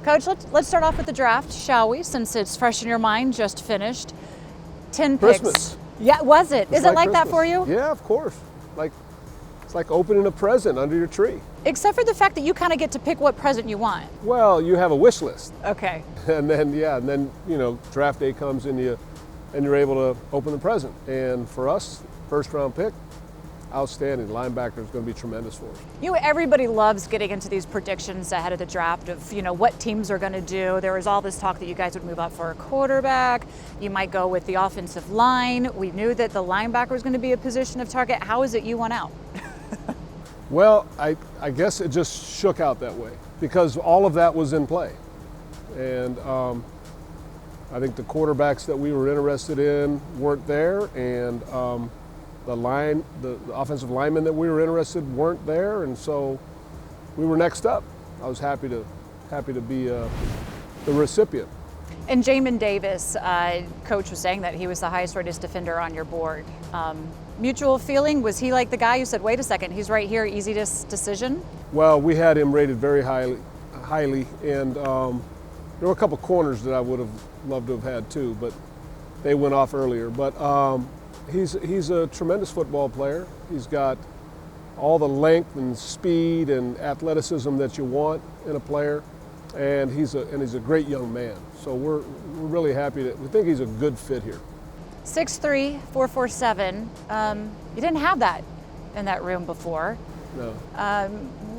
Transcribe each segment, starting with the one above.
Coach, let's start off with the draft, shall we? Since it's fresh in your mind, just finished. 10 picks. Christmas. Yeah, was it? Is it like that Christmas. for you? Yeah, of course. It's like opening a present under your tree. Except for the fact that you kind of get to pick what present you want. Well, you have a wish list. Okay. And then draft day comes and you're able to open the present. And for us, first round pick, outstanding. Linebacker is going to be tremendous for us. Everybody loves getting into these predictions ahead of the draft of, what teams are going to do. There was all this talk that you guys would move up for a quarterback. You might go with the offensive line. We knew that the linebacker was going to be a position of target. How is it you went out? Well, I guess it just shook out that way because all of that was in play. And I think the quarterbacks that we were interested in weren't there, and the offensive linemen that we were interested in weren't there, and so we were next up. I was happy to be the recipient. And Jamin Davis, Coach was saying that he was the highest rated defender on your board. Mutual feeling, was he like the guy who said, wait a second, he's right here, easy decision? Well, we had him rated very highly, and there were a couple corners that I would have loved to have had too, but they went off earlier. But he's a tremendous football player. He's got all the length and speed and athleticism that you want in a player, and he's a great young man. So we're really happy that we think he's a good fit here. 6'3", 447. You didn't have that in that room before. No.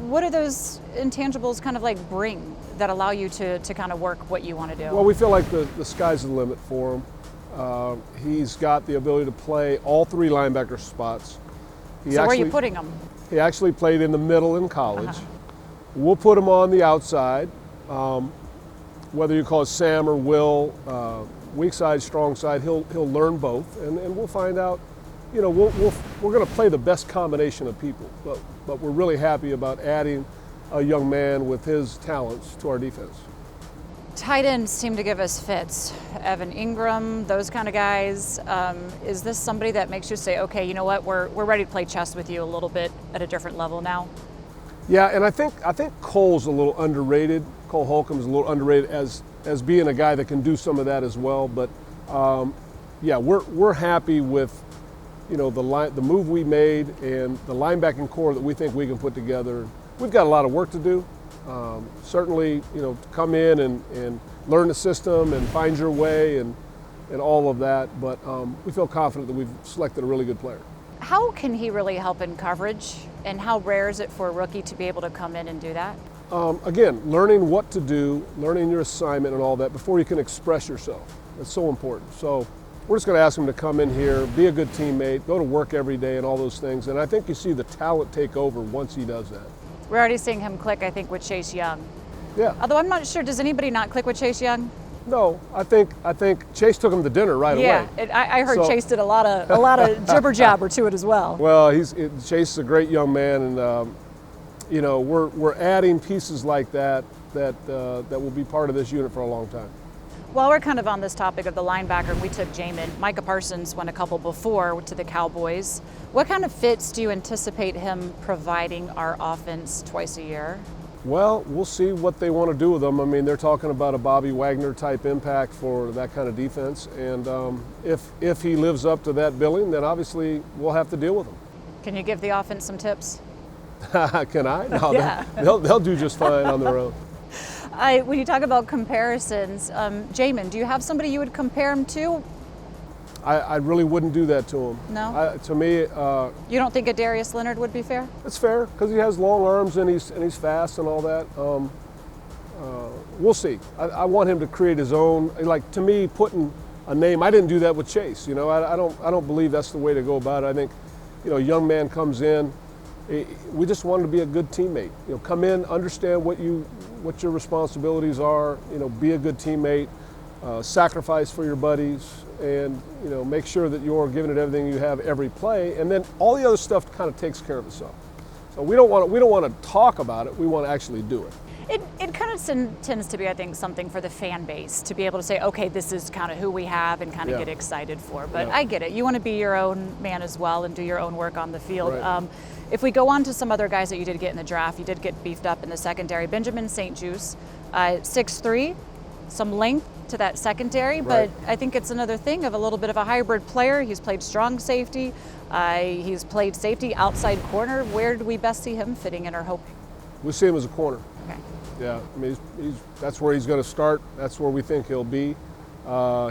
What do those intangibles kind of like bring that allow you to kind of work what you want to do? Well, we feel like the sky's the limit for him. He's got the ability to play all three linebacker spots. So where are you putting him? He actually played in the middle in college. We'll put him on the outside, whether you call it Sam or Will, weak side, strong side. He'll learn both, and we'll find out. We're going to play the best combination of people, but we're really happy about adding a young man with his talents to our defense. Tight ends seem to give us fits. Evan Ingram, those kind of guys. Is this somebody that makes you say, okay, you know what, we're ready to play chess with you a little bit at a different level now? Yeah, and I think Cole's a little underrated. Cole Holcomb's a little underrated as being a guy that can do some of that as well. But we're happy with the move we made and the linebacking core that we think we can put together. We've got a lot of work to do. Certainly, to come in and learn the system and find your way and all of that. But we feel confident that we've selected a really good player. How can he really help in coverage, and how rare is it for a rookie to be able to come in and do that? Again, learning what to do, learning your assignment and all that before you can express yourself. That's so important. So we're just going to ask him to come in here, be a good teammate, go to work every day and all those things. And I think you see the talent take over once he does that. We're already seeing him click, I think, with Chase Young. Yeah. Although I'm not sure, does anybody not click with Chase Young? No, I think Chase took him to dinner right away. Yeah, I heard Chase did a lot of jibber jabber to it as well. Well, Chase is a great young man, and we're adding pieces like that will be part of this unit for a long time. While we're kind of on this topic of the linebacker, we took Jamin. Micah Parsons went a couple before to the Cowboys. What kind of fits do you anticipate him providing our offense twice a year? Well, we'll see what they want to do with him. I mean, they're talking about a Bobby Wagner type impact for that kind of defense, and if he lives up to that billing, then obviously we'll have to deal with him. Can you give the offense some tips? Can I? No, yeah. they'll do just fine on their own. When you talk about comparisons, Jamin, do you have somebody you would compare him to? I really wouldn't do that to him. No? To me, you don't think a Darius Leonard would be fair? it's fair because he has long arms and he's fast and all that. We'll see. I want him to create his own. Like, to me, putting a name. I didn't do that with Chase. I don't believe that's the way to go about it. I think, a young man comes in. We just want him to be a good teammate. Come in, understand what your responsibilities are. Be a good teammate. Sacrifice for your buddies, and make sure that you're giving it everything you have every play, and then all the other stuff kind of takes care of itself. So we don't want to talk about it. We want to actually do it. It kind of tends to be, I think, something for the fan base to be able to say, okay, this is kind of who we have and kind of get excited for. But I get it. You want to be your own man as well and do your own work on the field. Right. If we go on to some other guys that you did get in the draft, you did get beefed up in the secondary. Benjamin St-Juste, 6'3", some length to that secondary, Right. but I think it's another thing of a little bit of a hybrid player. He's played strong safety. He's played safety, outside corner. Where do we best see him fitting in or hoping? We see him as a corner. Okay. Yeah, I mean, that's where he's going to start. That's where we think he'll be.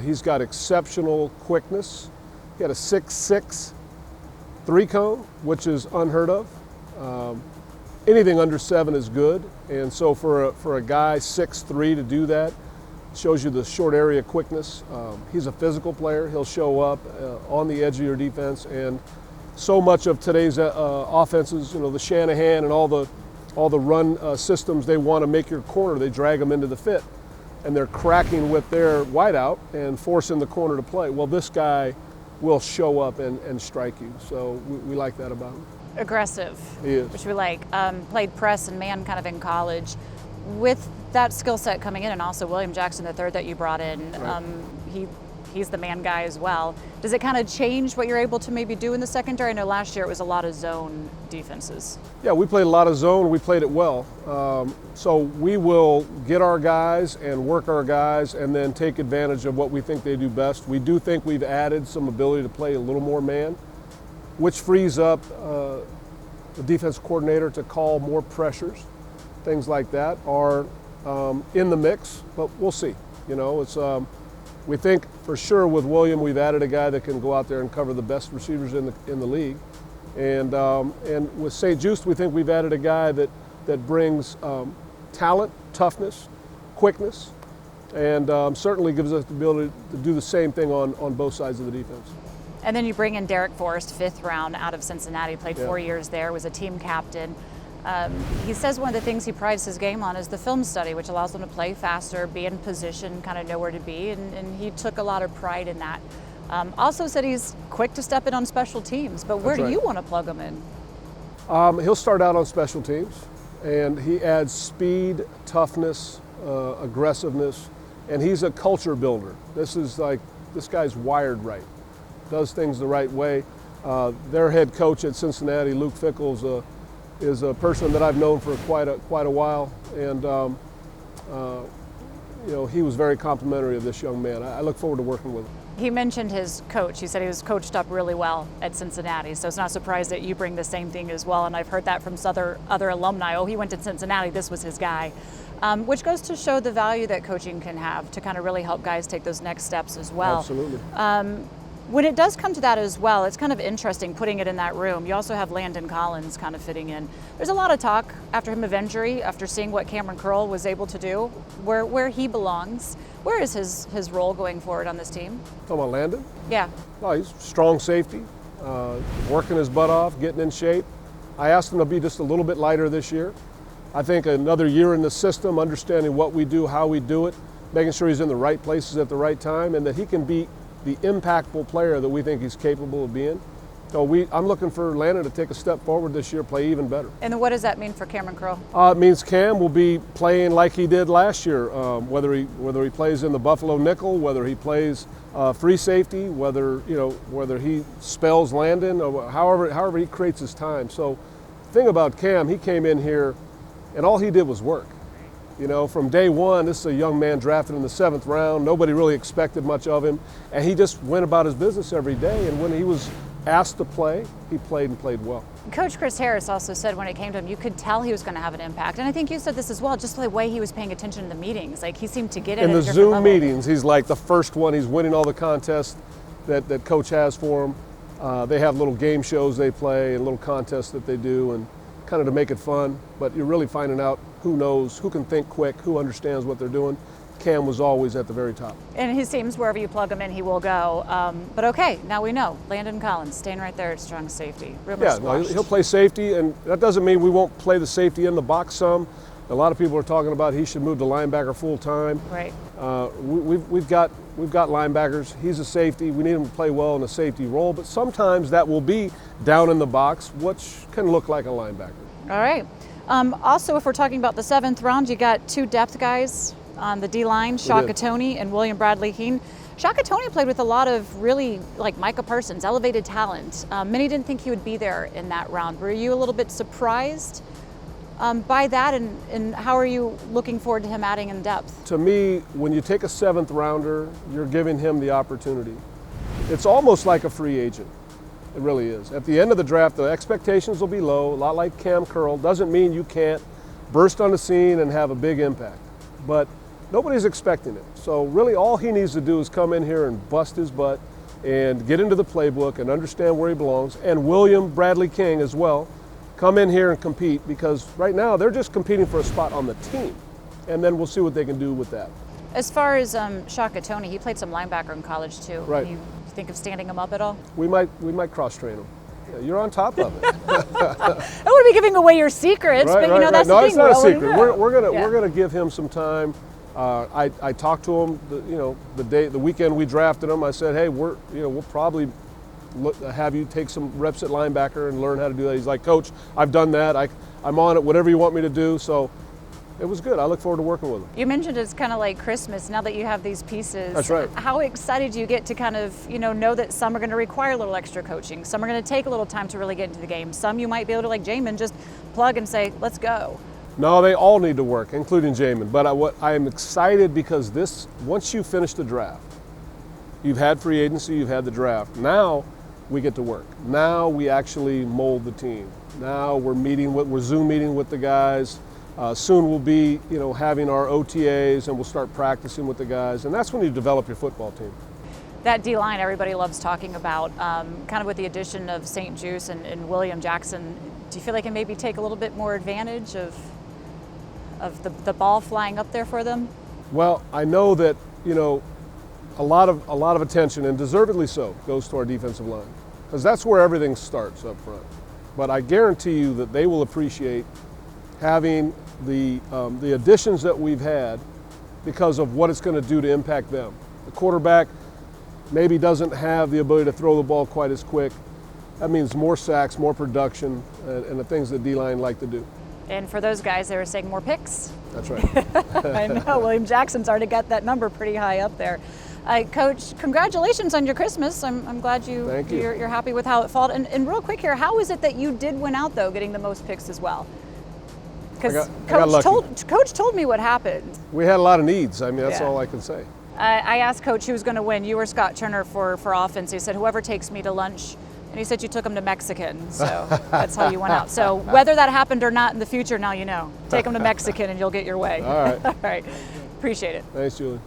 He's got exceptional quickness. He had a 6'6" 3-cone, which is unheard of. Anything under 7 is good, and so for a guy 6'3" to do that shows you the short area quickness. He's a physical player. He'll show up on the edge of your defense, and so much of today's offenses, you know, the Shanahan and all the run systems, they want to make your corner. They drag them into the fit, and they're cracking with their wideout and forcing the corner to play. Well, this guy will show up and strike you. So we like that about him. Aggressive. He is. Which we like. Played press and man kind of in college. With that skill set coming in, and also William Jackson III that you brought in, Right. He's the man guy as well. Does it kind of change what you're able to maybe do in the secondary? I know last year it was a lot of zone defenses. Yeah, we played a lot of zone. We played it well. So we will get our guys and work our guys and then take advantage of what we think they do best. We do think we've added some ability to play a little more man, which frees up the defense coordinator to call more pressures. Things like that are in the mix, but we'll see. You know, it's we think for sure with William we've added a guy that can go out there and cover the best receivers in the league, and with St-Juste we think we've added a guy that brings talent, toughness, quickness, and certainly gives us the ability to do the same thing on both sides of the defense. And then you bring in Derek Forrest, 5th round out of Cincinnati, played Yeah. 4 years there, was a team captain. He says one of the things he prides his game on is the film study, which allows him to play faster, be in position, kind of know where to be, and he took a lot of pride in that. Also said he's quick to step in on special teams, but where That's do right. you want to plug him in? He'll start out on special teams, and he adds speed, toughness, aggressiveness, and he's a culture builder. This guy's wired right, does things the right way. Their head coach at Cincinnati, Luke Fickell, is a person that I've known for quite a while, and you know, he was very complimentary of this young man. I look forward to working with him. He mentioned his coach. He said he was coached up really well at Cincinnati, so it's not surprised that you bring the same thing as well. And I've heard that from other alumni. Oh, he went to Cincinnati, this was his guy. Which goes to show the value that coaching can have to kind of really help guys take those next steps as well. Absolutely. When it does come to that as well, it's kind of interesting putting it in that room. You also have Landon Collins kind of fitting in. There's a lot of talk after him of injury, after seeing what Cameron Curl was able to do, where he belongs. Where is his role going forward on this team? Talking about Landon? Yeah. Oh, he's strong safety, working his butt off, getting in shape. I asked him to be just a little bit lighter this year. I think another year in the system, understanding what we do, how we do it, making sure he's in the right places at the right time, and that he can be the impactful player that we think he's capable of being. So I'm looking for Landon to take a step forward this year, play even better. And then what does that mean for Cameron Curl? It means Cam will be playing like he did last year, whether he plays in the Buffalo nickel, whether he plays free safety, whether he spells Landon, or however he creates his time. So the thing about Cam, he came in here and all he did was work. You know, from day one, this is a young man drafted in the 7th round. Nobody really expected much of him, and he just went about his business every day. And when he was asked to play, he played and played well. Coach Chris Harris also said when it came to him, you could tell he was going to have an impact. And I think you said this as well, just the way he was paying attention to the meetings. Like, he seemed to get it in at the a different Zoom level. meetings. He's like the first one. He's winning all the contests that Coach has for him. They have little game shows they play and little contests that they do, and kind of to make it fun. But you're really finding out who knows, who can think quick, who understands what they're doing. Cam was always at the very top. And his teams, wherever you plug him in, he will go. But okay, now we know. Landon Collins staying right there at strong safety. Rumors He'll play safety, and that doesn't mean we won't play the safety in the box some. A lot of people are talking about he should move to linebacker full time. Right. We've got linebackers. He's a safety. We need him to play well in a safety role, but sometimes that will be down in the box, which can look like a linebacker. All right. Also, if we're talking about the 7th round, you got 2 depth guys on the D-line, Shaw Katoni and William Bradley Heen. Shaka Toney played with a lot of really, like Micah Parsons, elevated talent. Many didn't think he would be there in that round. Were you a little bit surprised by that, and how are you looking forward to him adding in depth? To me, when you take a 7th rounder, you're giving him the opportunity. It's almost like a free agent. It really is. At the end of the draft, the expectations will be low, a lot like Cam Curl. Doesn't mean you can't burst on the scene and have a big impact. But nobody's expecting it. So really all he needs to do is come in here and bust his butt and get into the playbook and understand where he belongs. And William Bradley King as well, come in here and compete, because right now they're just competing for a spot on the team. And then we'll see what they can do with that. As far as Shaka Toney, he played some linebacker in college too. Right. You think of standing him up at all? We might cross-train him. Yeah, you're on top of it. I wouldn't be giving away your secrets, Right, but you know, that's no, the it's thing. not a Will. secret. We're gonna give him some time. I talked to him, the weekend we drafted him. I said, hey, we'll probably have you take some reps at linebacker and learn how to do that. He's like, Coach, I've done that. I'm on it. Whatever you want me to do. So it was good. I look forward to working with him. You mentioned it's kind of like Christmas now that you have these pieces. That's right. How excited do you get to kind of, know that some are going to require a little extra coaching, some are going to take a little time to really get into the game, some you might be able to, like Jamin, just plug and say, let's go. No, they all need to work, including Jamin. But I am excited because once you finish the draft, you've had free agency, you've had the draft. Now we get to work. Now we actually mold the team. Now we're Zoom meeting with the guys. Soon we'll be, having our OTAs, and we'll start practicing with the guys, and that's when you develop your football team. That D-line everybody loves talking about, kind of with the addition of St-Juste and William Jackson, do you feel like it maybe take a little bit more advantage of the ball flying up there for them? Well, I know that, a lot of attention, and deservedly so, goes to our defensive line, because that's where everything starts up front. But I guarantee you that they will appreciate having the additions that we've had because of what it's going to do to impact them. The quarterback maybe doesn't have the ability to throw the ball quite as quick. That means more sacks, more production, and the things that D-line like to do. And for those guys, they were saying more picks. That's right. I know, William Jackson's already got that number pretty high up there. Coach, congratulations on your Christmas. I'm glad you're happy with how it felt. And real quick here, how is it that you did win out, though, getting the most picks as well? Because Coach told me what happened. We had a lot of needs. I mean, that's all I can say. I asked Coach who was going to win. You or Scott Turner for offense. He said, whoever takes me to lunch. And he said you took him to Mexican, so that's how you went out. So whether that happened or not in the future, now you know. Take him to Mexican and you'll get your way. All right. All right. Appreciate it. Thanks, Julie.